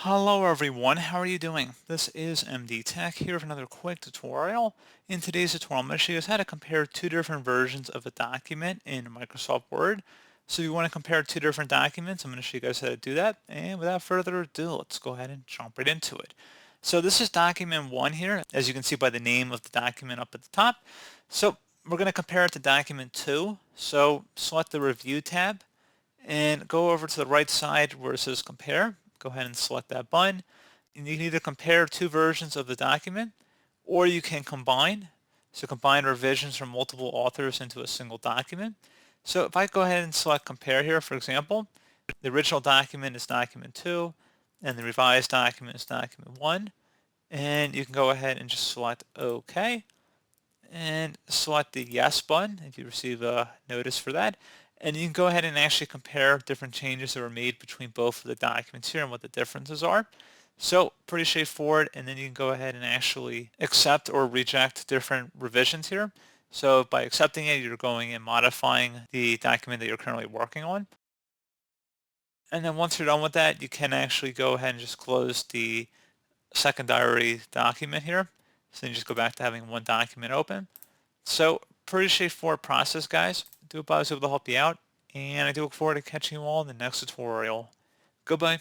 Hello everyone, how are you doing? This is MD Tech here with another quick tutorial. In today's tutorial, I'm going to show you guys how to compare two different versions of a document in Microsoft Word. So if you want to compare two different documents, I'm going to show you guys how to do that. And without further ado, let's go ahead and jump right into it. So this is document 1 here, as you can see by the name of the document up at the top. So we're going to compare it to document 2. So select the Review tab and go over to the right side where it says Compare. Go ahead and select that button. And you can either compare two versions of the document or you can combine. So combine revisions from multiple authors into a single document. So if I go ahead and select Compare here, for example, the original document is document 2 and the revised document is document 1. And you can go ahead and just select OK and select the Yes button if you receive a notice for that. And you can go ahead and actually compare different changes that were made between both of the documents here and what the differences are. So pretty straightforward, and then you can go ahead and actually accept or reject different revisions here. So by accepting it, you're going and modifying the document that you're currently working on. And then once you're done with that, you can actually go ahead and just close the secondary document here. So then you just go back to having one document open. So pretty straightforward process, guys. I do hope I was able to help you out, and I do look forward to catching you all in the next tutorial. Goodbye.